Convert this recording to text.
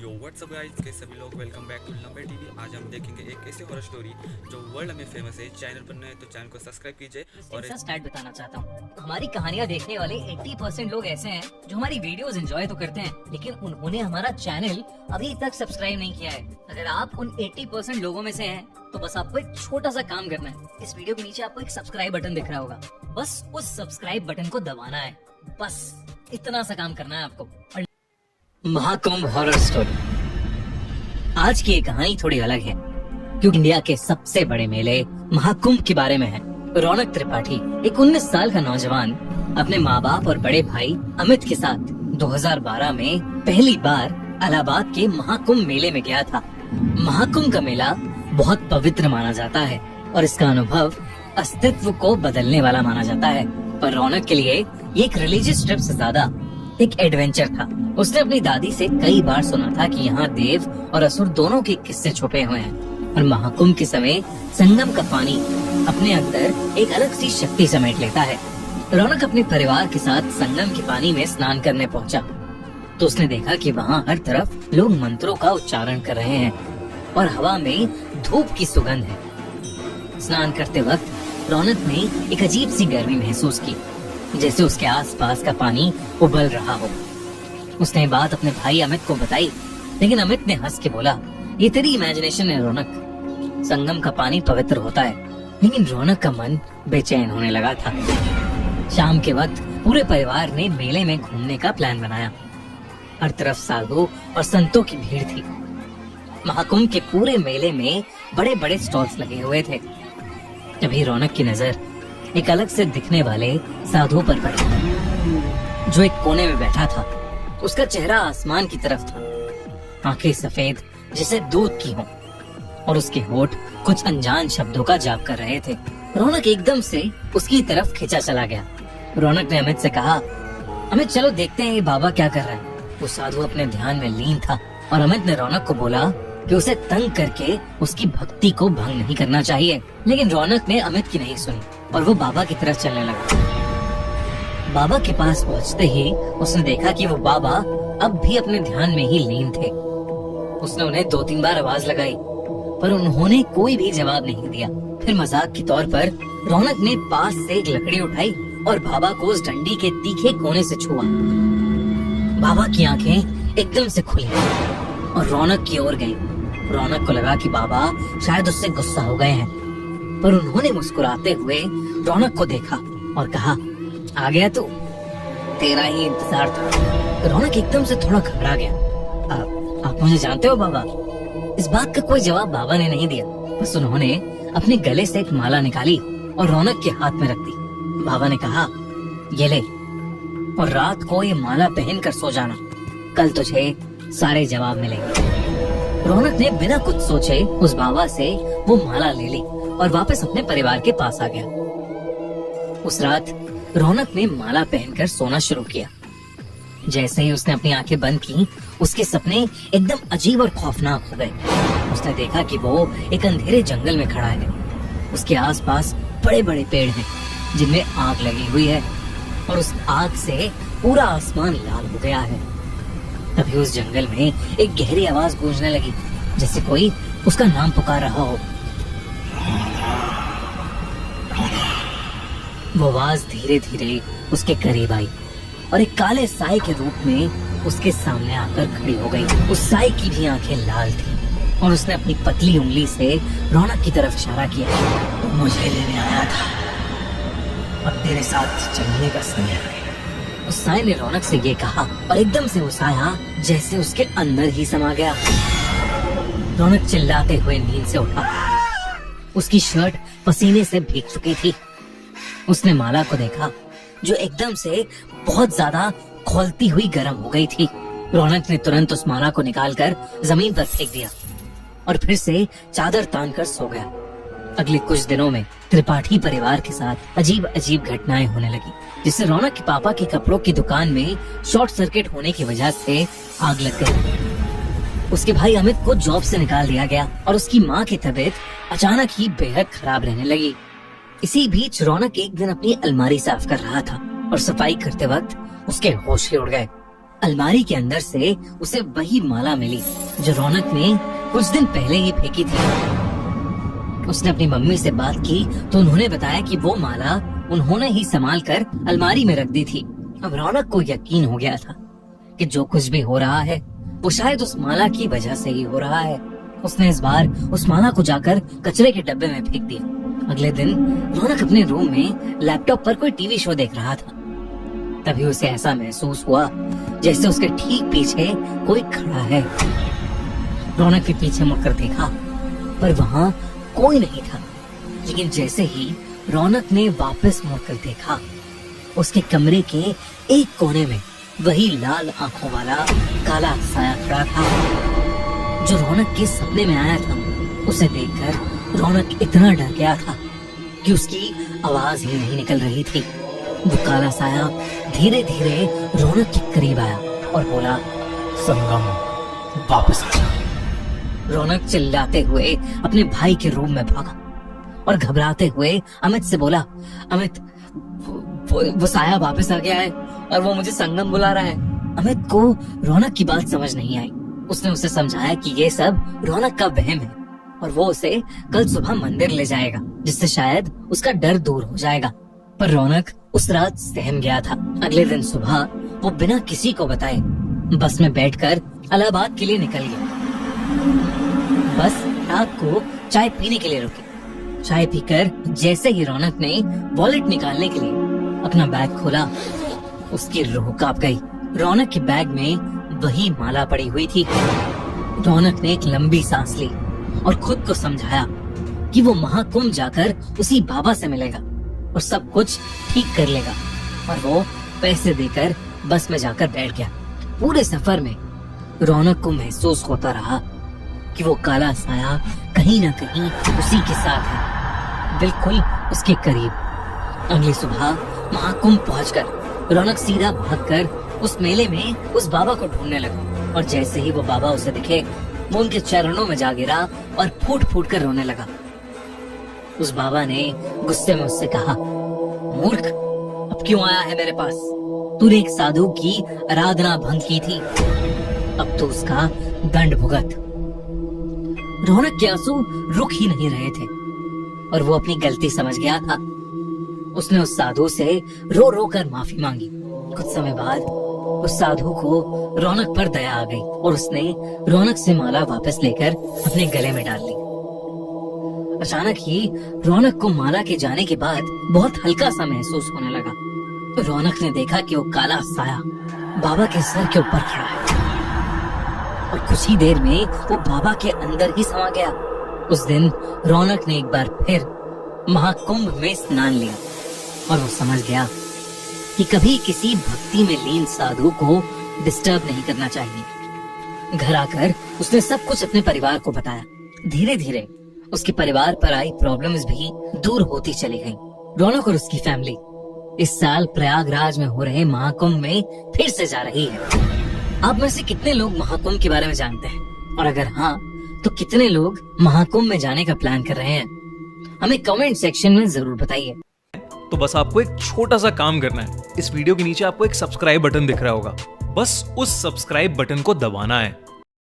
यो WhatsApp guys, कैसे सभी लोग, वेलकम बैक टू लंबे टीवी। आज हम देखेंगे एक ऐसी हॉरर स्टोरी जो वर्ल्ड में फेमस है। चैनल पर नए तो चैनल को सब्सक्राइब कीजिए। और स्टार्ट बताना चाहता हूँ। हमारी कहानियाँ देखने वाले 80% लोग ऐसे हैं जो हमारी वीडियोस एंजॉय तो करते हैं, लेकिन उन्होंने हमारा चैनल अभी तक सब्सक्राइब नहीं किया है। अगर आप उन 80% लोगों में से हैं, तो बस आपको एक छोटा सा काम करना है। इस वीडियो के नीचे आपको एक सब्सक्राइब बटन दिख रहा होगा, बस उस सब्सक्राइब बटन को दबाना है। बस इतना सा काम करना है आपको। Mahakumbh horror story. आज की ये कहानी थोड़ी अलग है, क्योंकि इंडिया के सबसे बड़े मेले महाकुंभ के बारे में है। रौनक त्रिपाठी, एक 19 साल का नौजवान, अपने माँ बाप और बड़े भाई अमित के साथ 2012 में पहली बार इलाहाबाद के महाकुंभ मेले में गया था। महाकुंभ का मेला बहुत पवित्र माना जाता है और इसका अनुभव अस्तित्व को बदलने वाला माना जाता है। पर रौनक के लिए ये एक रिलीजियस ट्रिप से ज्यादा एक एडवेंचर था। उसने अपनी दादी से कई बार सुना था कि यहाँ देव और असुर दोनों के किस्से छुपे हुए हैं और महाकुंभ के समय संगम का पानी अपने अंदर एक अलग सी शक्ति समेट लेता है। रौनक अपने परिवार के साथ संगम के पानी में स्नान करने पहुंचा तो उसने देखा कि वहाँ हर तरफ लोग मंत्रों का उच्चारण कर रहे हैं और हवा में धूप की सुगंध है। स्नान करते वक्त रौनक ने एक अजीब सी गर्मी महसूस की, जैसे उसके आसपास का पानी उबल रहा हो। उसने बात अपने भाई अमित को बताई, लेकिन अमित ने हंस के बोला, ये तेरी इमेजिनेशन है रौनक, संगम का पानी पवित्र होता है। लेकिन रौनक का मन बेचैन होने लगा था। शाम के वक्त पूरे परिवार ने मेले में घूमने का प्लान बनाया। हर तरफ साधु और संतों की भीड़ थी। महाकुंभ के पूरे मेले में बड़े बड़े स्टॉल्स लगे हुए थे। तभी रौनक की नजर एक अलग से दिखने वाले साधु पर पड़ी, जो एक कोने में बैठा था। उसका चेहरा आसमान की तरफ था, आंखें सफेद जैसे दूध की हों और उसके होठ कुछ अनजान शब्दों का जाप कर रहे थे। रौनक एकदम से उसकी तरफ खींचा चला गया। रौनक ने अमित से कहा, अमित चलो देखते हैं ये बाबा क्या कर रहा है। वो साधु अपने ध्यान में लीन था और अमित ने रौनक को बोला कि उसे तंग करके उसकी भक्ति को भंग नहीं करना चाहिए। लेकिन रौनक ने अमित की नहीं सुनी और वो बाबा की तरफ चलने लगा। बाबा के पास पहुंचते ही उसने देखा कि वो बाबा अब भी अपने ध्यान में ही लीन थे। उसने उन्हें 2-3 बार आवाज लगाई, पर उन्होंने कोई भी जवाब नहीं दिया। फिर मजाक के तौर पर रौनक ने पास से एक लकड़ी उठाई और बाबा को उस डंडी के तीखे कोने से छुआ। बाबा की आंखें एकदम से खुली और रौनक की ओर गई। रौनक को लगा कि बाबा शायद उससे गुस्सा हो गए हैं, पर उन्होंने मुस्कुराते हुए रौनक को देखा और कहा, आ गया तू, तेरा ही इंतजार था। रौनक एकदम से थोड़ा घबरा गया। आप मुझे जानते हो बाबा? इस बात का कोई जवाब बाबा ने नहीं दिया। बस उन्होंने अपने गले से एक माला निकाली और रौनक के हाथ में रख दी। बाबा ने कहा, ये ले और रात को ये माला पहनकर सो जाना, कल तुझे सारे जवाब मिलेंगे। रौनक ने बिना कुछ सोचे उस बाबा से वो माला ले ली और वापस अपने परिवार के पास आ गया। उस रात रौनक ने माला पहनकर सोना शुरू किया। जैसे ही उसने अपनी आंखें बंद की, उसके सपने एकदम अजीब और खौफनाक हो गए। उसने देखा कि वो एक अंधेरे जंगल में खड़ा है। उसके आसपास बड़े बड़े पेड़ हैं, जिनमें आग लगी हुई है और उस आग से पूरा आसमान लाल हो गया है। तभी उस जंगल में एक गहरी आवाज गूंजने लगी, जैसे कोई उसका नाम पुकार रहा हो। वो आवाज धीरे धीरे उसके करीब आई और एक काले साए के रूप में उसके सामने आकर खड़ी हो गई। उस साए की भी आंखें लाल थी और उसने अपनी पतली उंगली से रौनक की तरफ इशारा किया। मुझे लेने आया था और तेरे साथ चलने का समय है। उस साए ने रौनक से ये कहा और एकदम से वो साया जैसे उसके अंदर ही समा गया। रौनक चिल्लाते हुए नींद से उठा। उसकी शर्ट पसीने से भीग चुकी थी। उसने माला को देखा, जो एकदम से बहुत ज्यादा खौलती हुई गर्म हो गई थी। रौनक ने तुरंत उस माला को निकालकर जमीन पर फेंक दिया और फिर से चादर तानकर सो गया। अगले कुछ दिनों में त्रिपाठी परिवार के साथ अजीब अजीब घटनाएं होने लगी, जिससे रौनक के पापा की कपड़ों की दुकान में शॉर्ट सर्किट होने की वजह से आग लग गई। उसके भाई अमित को जॉब से निकाल दिया गया और उसकी माँ की तबीयत अचानक ही बेहद खराब रहने लगी। इसी बीच रौनक एक दिन अपनी अलमारी साफ कर रहा था और सफाई करते वक्त उसके होश ही उड़ गए। अलमारी के अंदर से उसे वही माला मिली जो रौनक ने कुछ दिन पहले ही फेंकी थी। उसने अपनी मम्मी से बात की तो उन्होंने बताया कि वो माला उन्होंने ही संभाल कर अलमारी में रख दी थी। अब रौनक को यकीन हो गया था कि जो कुछ भी हो रहा है वो शायद उस माला की वजह से ही हो रहा है। उसने इस बार उस माला को जाकर कचरे के डब्बे में फेंक दिया। अगले दिन रौनक अपने रूम में लैपटॉप पर कोई टीवी शो देख रहा था। तभी उसे ऐसा महसूस हुआ जैसे उसके ठीक पीछे कोई खड़ा है। रौनक भी पीछे मुड़कर देखा पर वहाँ कोई नहीं था। लेकिन जैसे ही रौनक ने वापस मुड़कर देखा, उसके कमरे के एक कोने में वही लाल आंखों वाला काला साया खड़ा था जो रौनक के सपने में आया था। उसे देखकर रौनक इतना डर गया था कि उसकी आवाज ही नहीं निकल रही थी। वो काला साया धीरे धीरे रौनक के करीब आया और बोला, संगम वापस आ जा। रौनक चिल्लाते हुए अपने भाई के रूम में भागा और घबराते हुए अमित से बोला, अमित वो साया वापस आ गया है और वो मुझे संगम बुला रहा है। अमित को रौनक की बात समझ नहीं आई। उसने उसे समझाया कि ये सब रौनक का वहम है और वो उसे कल सुबह मंदिर ले जाएगा जिससे शायद उसका डर दूर हो जाएगा। पर रौनक उस रात सहम गया था। अगले दिन सुबह वो बिना किसी को बताए बस में बैठकर इलाहाबाद के लिए निकल गया। बस रात को चाय पीने के लिए रुकी। चाय पीकर जैसे ही रौनक ने वॉलेट निकालने के लिए अपना बैग खोला, उसकी रूह कांप गई। रौनक के बैग में वही माला पड़ी हुई थी। रौनक ने एक लंबी सांस ली और खुद को समझाया कि वो महाकुंभ जाकर उसी बाबा से मिलेगा और सब कुछ ठीक कर लेगा। और वो पैसे देकर बस में जाकर बैठ गया। पूरे सफर में रौनक को महसूस होता रहा कि वो काला साया कहीं न कहीं उसी के साथ है, बिल्कुल उसके करीब। अगली सुबह महाकुंभ पहुंचकर रौनक सीधा भागकर उस मेले में उस बाबा को ढूंढने लगा। और जैसे ही वो बाबा उसे दिखे, वो उनके चरणों में जा गिरा और फूट फूट कर रोने लगा। उस बाबा ने गुस्से में उससे कहा, मूर्ख, अब क्यों आया है मेरे पास? तूने एक साधु की आराधना भंग की थी, अब तो उसका दंड भुगत। रौनक के आंसू रुक ही नहीं रहे थे और वो अपनी गलती समझ गया था। उसने उस साधु से रो रो कर माफी मांगी। कुछ समय बाद उस साधु को रौनक पर दया आ गई और उसने रौनक से माला वापस लेकर अपने गले में डाल ली। अचानक ही रौनक को माला के जाने के बाद बहुत हल्का सा महसूस होने लगा। रौनक ने देखा कि वो काला साया बाबा के सर के ऊपर खड़ा है और कुछ ही देर में वो बाबा के अंदर ही समा गया। उस दिन रौनक ने एक बार फिर महाकुंभ में स्नान लिया और वो समझ गया कि कभी किसी भक्ति में लीन साधु को डिस्टर्ब नहीं करना चाहिए। घर आकर उसने सब कुछ अपने परिवार को बताया। धीरे धीरे उसके परिवार पर आई प्रॉब्लम्स भी दूर होती चली गईं। रौनक और उसकी फैमिली इस साल प्रयागराज में हो रहे महाकुंभ में फिर से जा रही है। आप में से कितने लोग महाकुंभ के बारे में जानते हैं? और अगर हाँ, तो कितने लोग महाकुंभ में जाने का प्लान कर रहे हैं? हमें कमेंट सेक्शन में जरूर बताइए। तो बस आपको एक छोटा सा काम करना है। इस वीडियो के नीचे आपको एक सब्सक्राइब बटन दिख रहा होगा, बस उस सब्सक्राइब बटन को दबाना है।